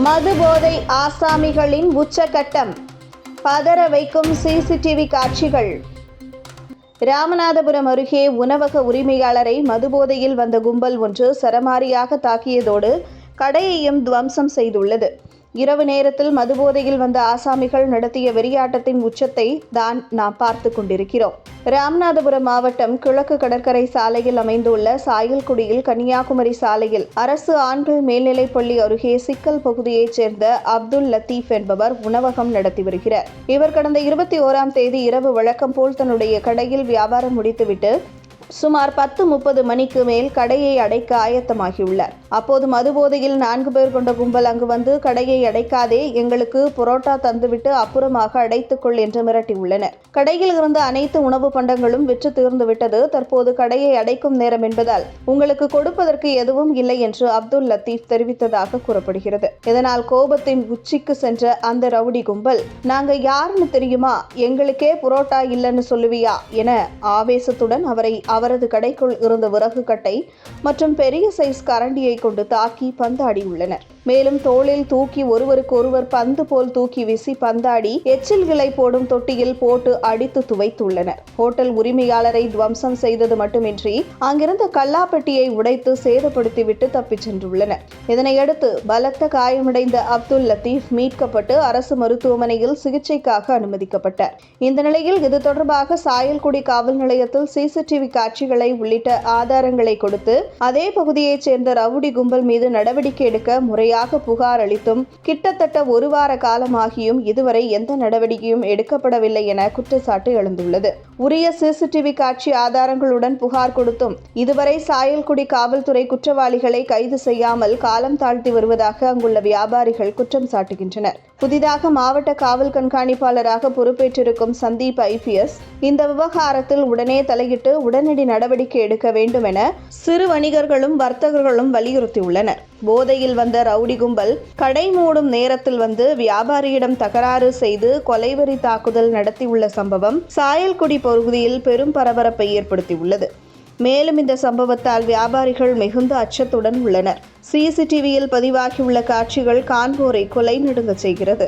மது போதை ஆசாமிகளின் உச்சகட்டம், பதற வைக்கும் சிசிடிவி காட்சிகள். ராமநாதபுரம் அருகே உணவக உரிமையாளரை மதுபோதையில் வந்த கும்பல் ஒன்று சரமாரியாக தாக்கியதோடு கடையையும் துவம்சம் செய்துள்ளது. இரவு நேரத்தில் மதுபோதையில் வந்த ஆசாமிகள் நடத்திய வெறியாட்டத்தின் உச்சத்தை தான் நாம் பார்த்து கொண்டிருக்கிறோம். ராமநாதபுரம் மாவட்டம் கிழக்கு கடற்கரை சாலையில் அமைந்துள்ள சாயல்குடியில் கன்னியாகுமரி சாலையில் அரசு ஆண்கள் மேல்நிலைப்பள்ளி அருகே சிக்கல் பகுதியைச் சேர்ந்த அப்துல் லத்தீப் என்பவர் உணவகம் நடத்தி வருகிறார். இவர் கடந்த 21ஆம் தேதி இரவு வழக்கம் போல் தன்னுடைய கடையில் வியாபாரம் முடித்துவிட்டு சுமார் 10:30 மணிக்கு மேல் கடையை அடைக்க ஆயத்தமாகியுள்ளார். அப்போது மதுபோதையில் 4 பேர் கொண்ட கும்பல் அங்கு வந்து கடையை அடைக்காதே, எங்களுக்கு புரோட்டா தந்துவிட்டு அப்புறமாக அடைத்துக்கொள் என்று மிரட்டியுள்ளனர். கடையில் இருந்த அனைத்து உணவு பண்டங்களும் விற்று தீர்ந்துவிட்டது. தற்போது கடையை அடைக்கும் நேரம் என்பதால் உங்களுக்கு கொடுப்பதற்கு எதுவும் இல்லை என்று அப்துல் லத்தீப் தெரிவித்ததாக கூறப்படுகிறது. இதனால் கோபத்தின் உச்சிக்கு சென்ற அந்த ரவுடி கும்பல், நாங்க யாருன்னு தெரியுமா, எங்களுக்கே புரோட்டா இல்லைன்னு சொல்லுவியா என ஆவேசத்துடன் அவரது கடைக்குள் இருந்த விறகு கட்டை மற்றும் பெரிய சைஸ் கரண்டியை கொண்டு தாக்கி பந்தாடியுள்ளனர். மேலும் தோளில் தூக்கி ஒருவருக்கொருவர் பந்து போல் தூக்கி வீசி பந்தாடி எச்சில்களை போடும் தொட்டியில் போட்டு அடித்து துவைத்துள்ளனர். ஹோட்டல் உரிமையாளரை துவம்சம் செய்தது மட்டுமின்றி அங்கிருந்த கல்லாப்பெட்டியை உடைத்து சேதப்படுத்திவிட்டு தப்பிச் சென்றுள்ளனர். இதனையடுத்து பலத்த காயமடைந்த அப்துல் லத்தீப் மீட்கப்பட்டு அரசு மருத்துவமனையில் சிகிச்சைக்காக அனுமதிக்கப்பட்டார். இந்த நிலையில் இது தொடர்பாக சாயல்குடி காவல் நிலையத்தில் சிசிடிவி காட்சிகளை உள்ளிட்ட ஆதாரங்களை கொடுத்து அதே பகுதியைச் சேர்ந்த ரவுடி கும்பல் மீது நடவடிக்கை எடுக்க முறையாக புகார் அளித்தும் கிட்டத்தட்ட 1 வார காலமாகியும் இதுவரை எந்த நடவடிக்கையும் எடுக்கப்படவில்லை என குற்றச்சாட்டு எழுந்துள்ளது. உரிய சிசிடிவி காட்சி ஆதாரங்களுடன் புகார் கொடுத்தும் இதுவரை சாயல்குடி காவல்துறை குற்றவாளிகளை கைது செய்யாமல் காலம் தாழ்த்தி வருவதாக அங்குள்ள வியாபாரிகள் குற்றம் சாட்டுகின்றனர். புதிதாக மாவட்ட காவல் கண்காணிப்பாளராக பொறுப்பேற்றிருக்கும் சந்தீப் IPS இந்த விவகாரத்தில் உடனே தலையிட்டு உடனடி நடவடிக்கை எடுக்க வேண்டும் என சிறு வணிகர்களும் வர்த்தகர்களும் வலியுறுத்தியுள்ளனர். போதையில் வந்த ரவுடி கும்பல் கடை மூடும் நேரத்தில் வந்து வியாபாரியிடம் தகராறு செய்து கொலைவெறி தாக்குதல் நடத்தியுள்ள சம்பவம் சாயல்குடி பகுதியில் பெரும் பரபரப்பை ஏற்படுத்தியுள்ளது. மேலும் இந்த சம்பவத்தால் வியாபாரிகள் மிகுந்த அச்சத்துடன் உள்ளனர். சிசிடிவியில் பதிவாகியுள்ள காட்சிகள் காண்போரை கொலை நடுங்க செய்கிறது.